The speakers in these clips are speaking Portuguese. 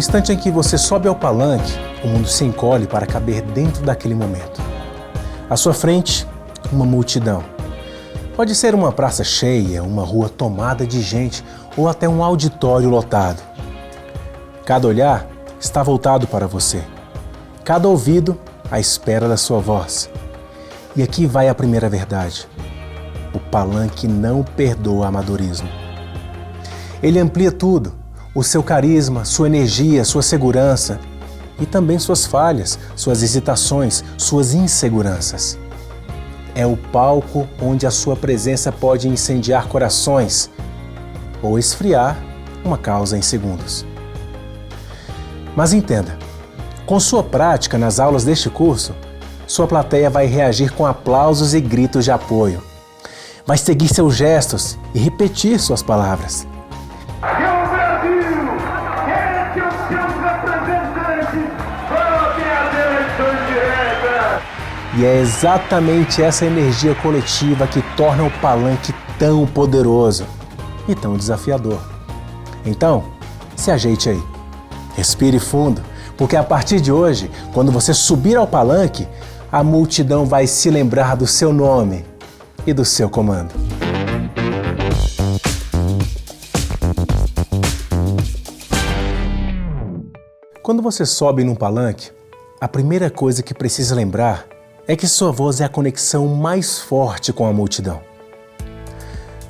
instante em que você sobe ao palanque, o mundo se encolhe para caber dentro daquele momento. À sua frente, uma multidão. Pode ser uma praça cheia, uma rua tomada de gente ou até um auditório lotado. Cada olhar está voltado para você. Cada ouvido à espera da sua voz. E aqui vai a primeira verdade. O palanque não perdoa amadorismo. Ele amplia tudo, o seu carisma, sua energia, sua segurança e também suas falhas, suas hesitações, suas inseguranças. É o palco onde a sua presença pode incendiar corações ou esfriar uma causa em segundos. Mas entenda, com sua prática nas aulas deste curso, sua plateia vai reagir com aplausos e gritos de apoio. Vai seguir seus gestos e repetir suas palavras. E é exatamente essa energia coletiva que torna o palanque tão poderoso e tão desafiador. Então, se ajeite aí. Respire fundo, porque a partir de hoje, quando você subir ao palanque, a multidão vai se lembrar do seu nome e do seu comando. Quando você sobe num palanque, a primeira coisa que precisa lembrar é que sua voz é a conexão mais forte com a multidão.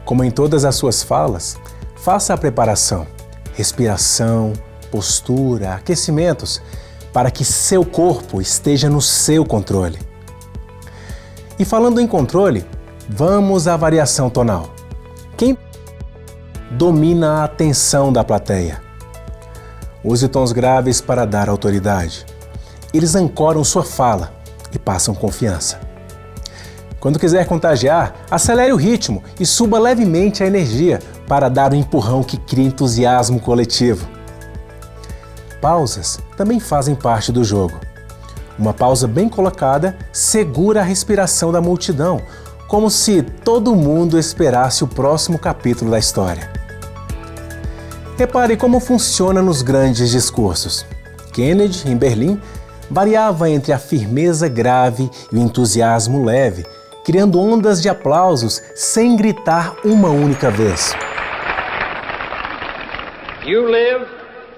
Como em todas as suas falas, faça a preparação, respiração, postura, aquecimentos, para que seu corpo esteja no seu controle. E falando em controle, vamos à variação tonal. Quem domina a atenção da plateia? Use tons graves para dar autoridade. Eles ancoram sua fala e passam confiança. Quando quiser contagiar, acelere o ritmo e suba levemente a energia para dar o empurrão que cria entusiasmo coletivo. Pausas também fazem parte do jogo. Uma pausa bem colocada segura a respiração da multidão, como se todo mundo esperasse o próximo capítulo da história. Repare como funciona nos grandes discursos. Kennedy, em Berlim, variava entre a firmeza grave e o entusiasmo leve, criando ondas de aplausos sem gritar uma única vez. You live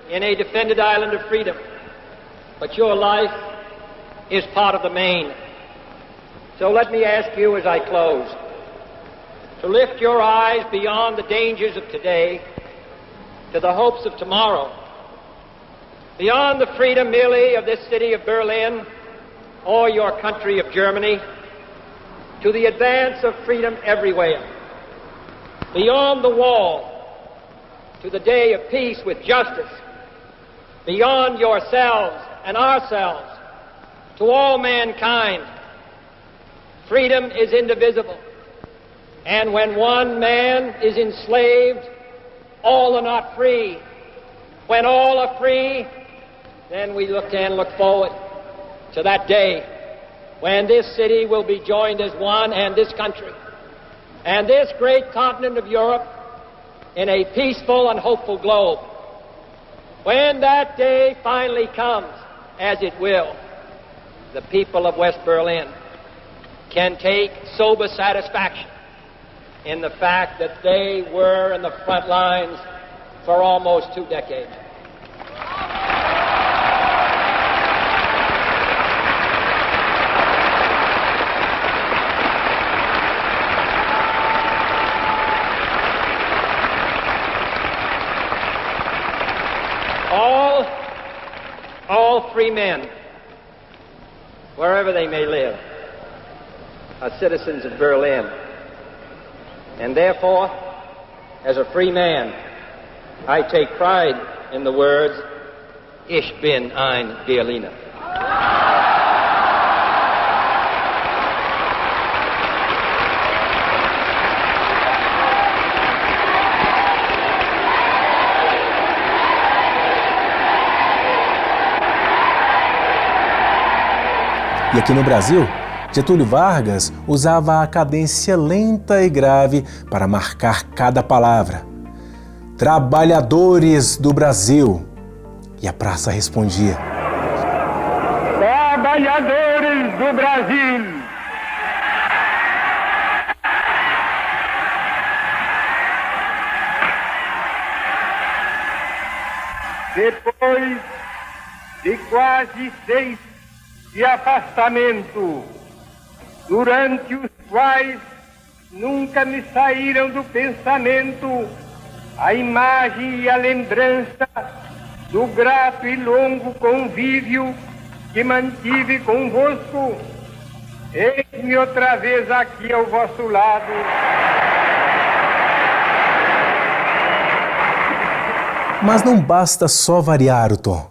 in a defended island of freedom, but your life is part of the main. So let me ask you as I close, to lift your eyes beyond the dangers of today to the hopes of tomorrow, beyond the freedom merely of this city of Berlin or your country of Germany, to the advance of freedom everywhere, beyond the wall, to the day of peace with justice, beyond yourselves and ourselves, to all mankind. Freedom is indivisible, and when one man is enslaved, all are not free. When all are free, then we can look forward to that day when this city will be joined as one, and this country, and this great continent of Europe, in a peaceful and hopeful globe. When that day finally comes, as it will, the people of West Berlin can take sober satisfaction in the fact that they were in the front lines for almost 2 decades. All free men, wherever they may live, are citizens of Berlin. And therefore, as a free man, I take pride in the words, Ich bin ein Berliner. E aqui no Brasil, Getúlio Vargas usava a cadência lenta e grave para marcar cada palavra. Trabalhadores do Brasil. E a praça respondia: Trabalhadores do Brasil, depois de quase 6 de afastamento, durante os quais nunca me saíram do pensamento a imagem e a lembrança do grato e longo convívio que mantive convosco, eis-me outra vez aqui ao vosso lado. Mas não basta só variar o tom.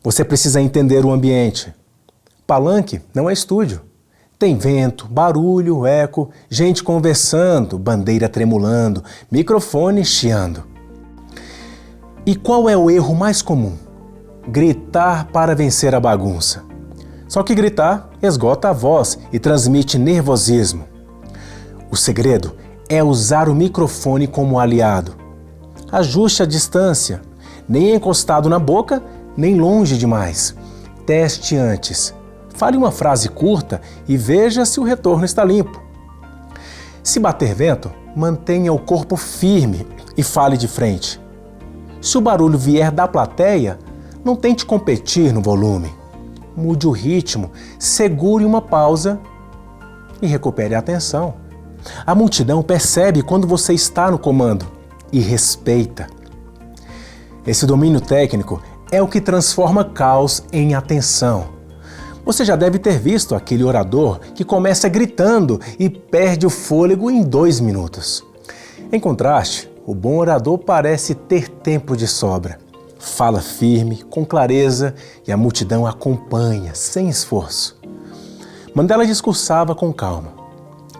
Você precisa entender o ambiente. Palanque não é estúdio. Tem vento, barulho, eco, gente conversando, bandeira tremulando, microfone chiando. E qual é o erro mais comum? Gritar para vencer a bagunça. Só que gritar esgota a voz e transmite nervosismo. O segredo é usar o microfone como aliado. Ajuste a distância, nem encostado na boca, nem longe demais. Teste antes. Fale uma frase curta e veja se o retorno está limpo. Se bater vento, mantenha o corpo firme e fale de frente. Se o barulho vier da plateia, não tente competir no volume. Mude o ritmo, segure uma pausa e recupere a atenção. A multidão percebe quando você está no comando e respeita. Esse domínio técnico é o que transforma caos em atenção. Você já deve ter visto aquele orador que começa gritando e perde o fôlego em 2 minutos. Em contraste, o bom orador parece ter tempo de sobra. Fala firme, com clareza e a multidão acompanha, sem esforço. Mandela discursava com calma.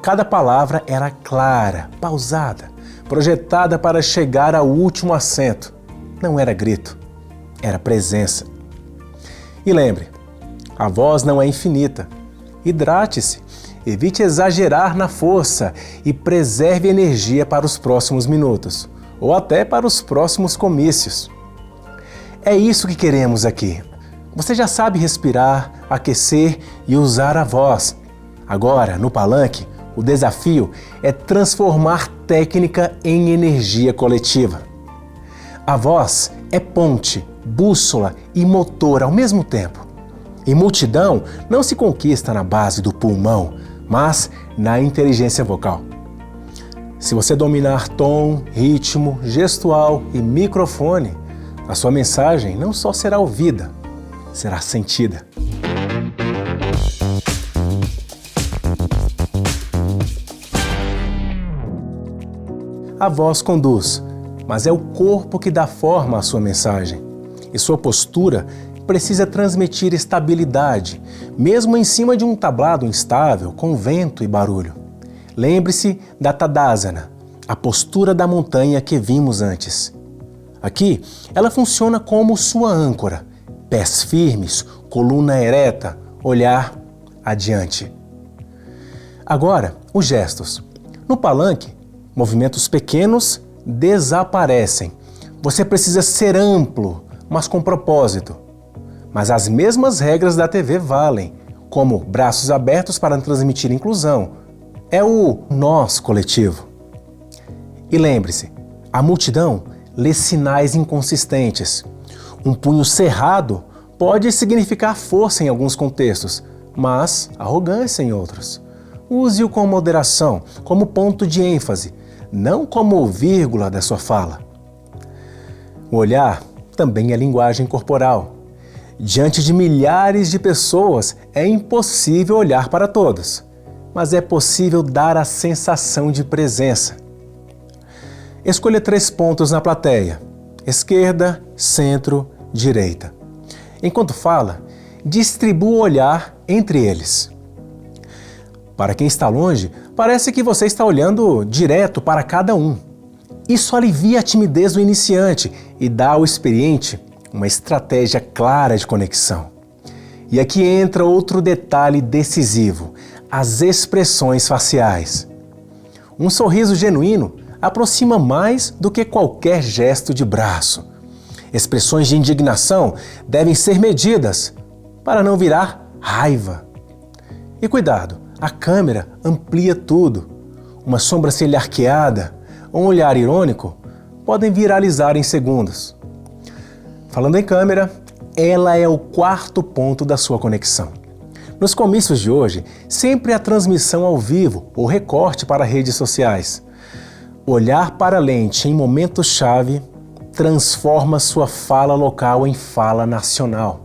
Cada palavra era clara, pausada, projetada para chegar ao último acento. Não era grito, era presença. E lembre, a voz não é infinita. Hidrate-se, evite exagerar na força e preserve energia para os próximos minutos, ou até para os próximos comícios. É isso que queremos aqui. Você já sabe respirar, aquecer e usar a voz. Agora, no Palanque, o desafio é transformar técnica em energia coletiva. A voz é ponte, bússola e motor ao mesmo tempo. E multidão não se conquista na base do pulmão, mas na inteligência vocal. Se você dominar tom, ritmo, gestual e microfone, a sua mensagem não só será ouvida, será sentida. A voz conduz, mas é o corpo que dá forma à sua mensagem. E sua postura precisa transmitir estabilidade, mesmo em cima de um tablado instável, com vento e barulho. Lembre-se da Tadasana, a postura da montanha que vimos antes. Aqui, ela funciona como sua âncora, pés firmes, coluna ereta, olhar adiante. Agora, os gestos. No Palanque, movimentos pequenos desaparecem. Você precisa ser amplo, mas com propósito. Mas as mesmas regras da TV valem, como braços abertos para transmitir inclusão. É o nós coletivo. E lembre-se, a multidão lê sinais inconsistentes. Um punho cerrado pode significar força em alguns contextos, mas arrogância em outros. Use-o com moderação, como ponto de ênfase, não como vírgula da sua fala. O olhar também é linguagem corporal. Diante de milhares de pessoas, é impossível olhar para todos, mas é possível dar a sensação de presença. Escolha 3 pontos na plateia: esquerda, centro, direita. Enquanto fala, distribua o olhar entre eles. Para quem está longe, parece que você está olhando direto para cada um. Isso alivia a timidez do iniciante e dá ao experiente uma estratégia clara de conexão. E aqui entra outro detalhe decisivo: as expressões faciais. Um sorriso genuíno aproxima mais do que qualquer gesto de braço. Expressões de indignação devem ser medidas para não virar raiva. E cuidado, a câmera amplia tudo. Uma sobrancelha arqueada ou um olhar irônico podem viralizar em segundos. Falando em câmera, ela é o quarto ponto da sua conexão. Nos comícios de hoje, sempre há transmissão ao vivo ou recorte para redes sociais. Olhar para a lente em momentos-chave transforma sua fala local em fala nacional.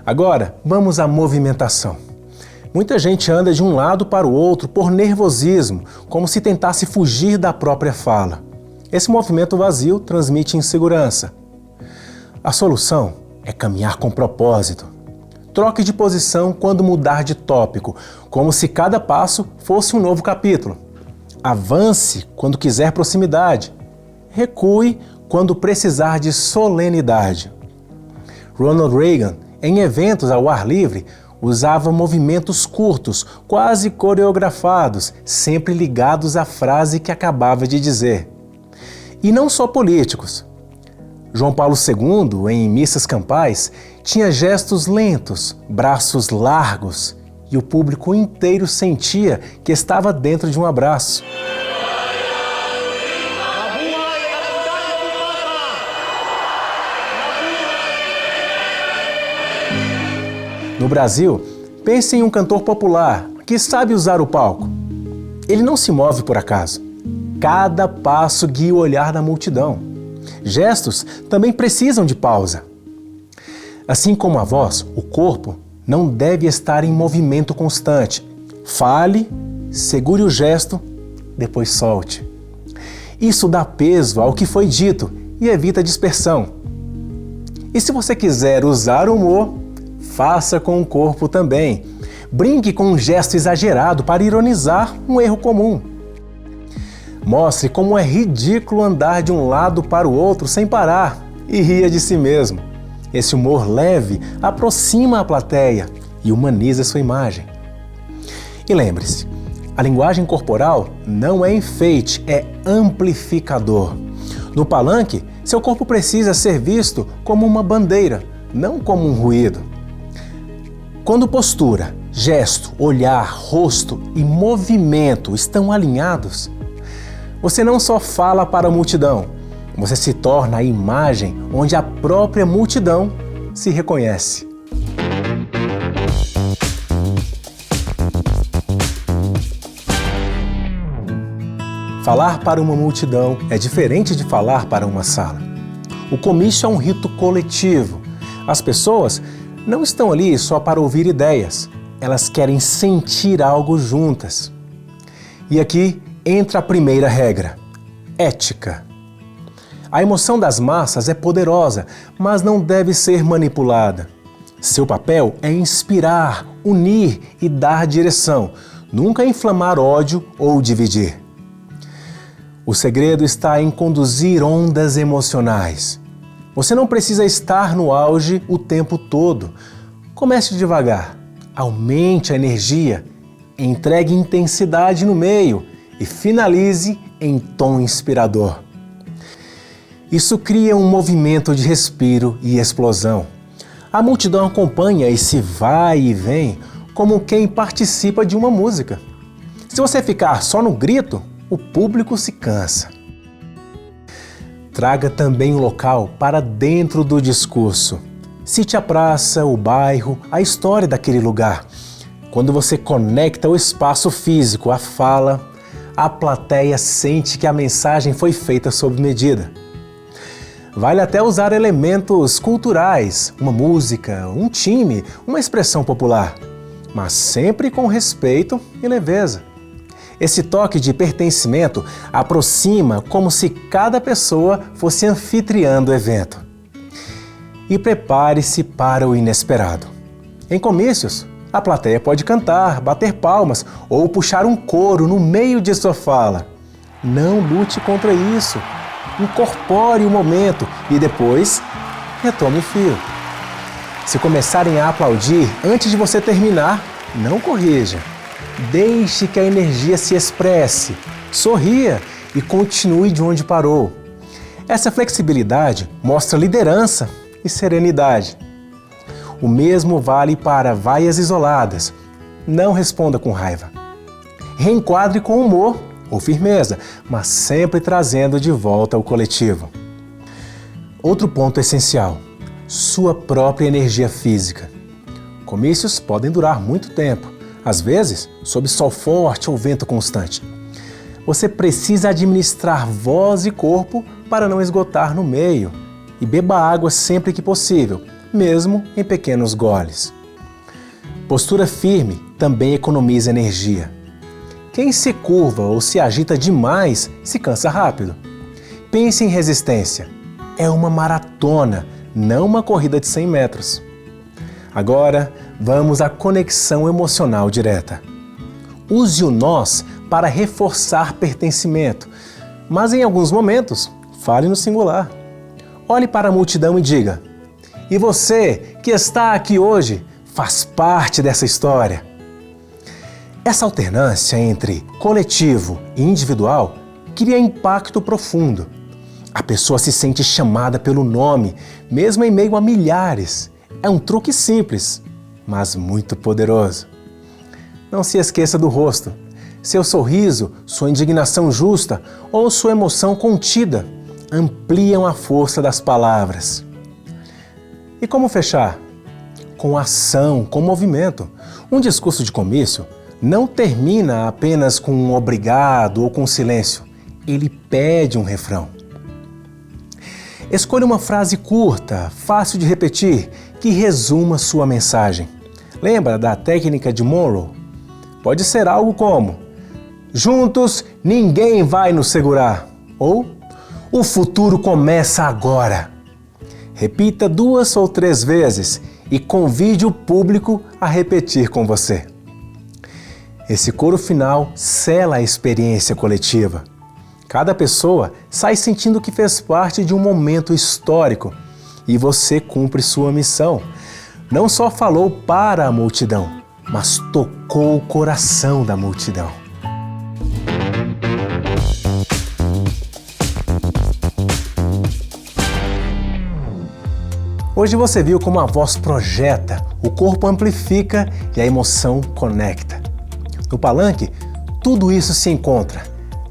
Agora, vamos à movimentação. Muita gente anda de um lado para o outro por nervosismo, como se tentasse fugir da própria fala. Esse movimento vazio transmite insegurança. A solução é caminhar com propósito. Troque de posição quando mudar de tópico, como se cada passo fosse um novo capítulo. Avance quando quiser proximidade. Recue quando precisar de solenidade. Ronald Reagan, em eventos ao ar livre, usava movimentos curtos, quase coreografados, sempre ligados à frase que acabava de dizer. E não só políticos. João Paulo II, em missas campais, tinha gestos lentos, braços largos, e o público inteiro sentia que estava dentro de um abraço. No Brasil, pense em um cantor popular que sabe usar o palco. Ele não se move por acaso. Cada passo guia o olhar da multidão. Gestos também precisam de pausa. Assim como a voz, o corpo não deve estar em movimento constante. Fale, segure o gesto, depois solte. Isso dá peso ao que foi dito e evita dispersão. E se você quiser usar o humor, faça com o corpo também. Brinque com um gesto exagerado para ironizar um erro comum. Mostre como é ridículo andar de um lado para o outro sem parar e ria de si mesmo. Esse humor leve aproxima a plateia e humaniza sua imagem. E lembre-se, a linguagem corporal não é enfeite, é amplificador. No palanque, seu corpo precisa ser visto como uma bandeira, não como um ruído. Quando postura, gesto, olhar, rosto e movimento estão alinhados, você não só fala para a multidão, você se torna a imagem onde a própria multidão se reconhece. Falar para uma multidão é diferente de falar para uma sala. O comício é um rito coletivo. As pessoas não estão ali só para ouvir ideias, elas querem sentir algo juntas. E aqui entra a primeira regra: ética. A emoção das massas é poderosa, mas não deve ser manipulada. Seu papel é inspirar, unir e dar direção, nunca inflamar ódio ou dividir. O segredo está em conduzir ondas emocionais. Você não precisa estar no auge o tempo todo. Comece devagar, aumente a energia, entregue intensidade no meio e finalize em tom inspirador. Isso cria um movimento de respiro e explosão. A multidão acompanha esse vai e vem como quem participa de uma música. Se você ficar só no grito, o público se cansa. Traga também o local para dentro do discurso. Cite a praça, o bairro, a história daquele lugar. Quando você conecta o espaço físico à fala, a plateia sente que a mensagem foi feita sob medida. Vale até usar elementos culturais, uma música, um time, uma expressão popular, mas sempre com respeito e leveza. Esse toque de pertencimento aproxima como se cada pessoa fosse anfitriã do evento. E prepare-se para o inesperado. Em comícios, a plateia pode cantar, bater palmas ou puxar um coro no meio de sua fala. Não lute contra isso. Incorpore o momento e depois retome o fio. Se começarem a aplaudir antes de você terminar, não corrija. Deixe que a energia se expresse, sorria e continue de onde parou. Essa flexibilidade mostra liderança e serenidade. O mesmo vale para vaias isoladas. Não responda com raiva. Reenquadre com humor ou firmeza, mas sempre trazendo de volta o coletivo. Outro ponto essencial: sua própria energia física. Comícios podem durar muito tempo, às vezes sob sol forte ou vento constante. Você precisa administrar voz e corpo para não esgotar no meio e beba água sempre que possível, mesmo em pequenos goles. Postura firme também economiza energia. Quem se curva ou se agita demais se cansa rápido. Pense em resistência. É uma maratona, não uma corrida de 100 metros. Agora, vamos à conexão emocional direta. Use o nós para reforçar pertencimento, mas em alguns momentos, fale no singular. Olhe para a multidão e diga: e você que está aqui hoje faz parte dessa história. Essa alternância entre coletivo e individual cria impacto profundo. A pessoa se sente chamada pelo nome, mesmo em meio a milhares. É um truque simples, mas muito poderoso. Não se esqueça do rosto. Seu sorriso, sua indignação justa ou sua emoção contida ampliam a força das palavras. E como fechar? Com ação, com movimento. Um discurso de comício não termina apenas com um obrigado ou com um silêncio. Ele pede um refrão. Escolha uma frase curta, fácil de repetir, que resuma sua mensagem. Lembra da técnica de Monroe? Pode ser algo como: juntos ninguém vai nos segurar. Ou o futuro começa agora. Repita 2 ou 3 vezes e convide o público a repetir com você. Esse coro final sela a experiência coletiva. Cada pessoa sai sentindo que fez parte de um momento histórico e você cumpre sua missão. Não só falou para a multidão, mas tocou o coração da multidão. Hoje você viu como a voz projeta, o corpo amplifica e a emoção conecta. No palanque, tudo isso se encontra: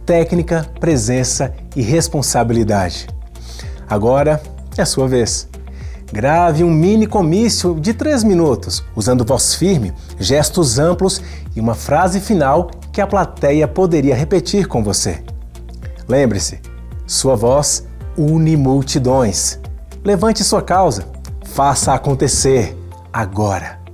técnica, presença e responsabilidade. Agora é a sua vez. Grave um mini comício de 3 minutos, usando voz firme, gestos amplos e uma frase final que a plateia poderia repetir com você. Lembre-se, sua voz une multidões. Levante sua causa. Faça acontecer agora.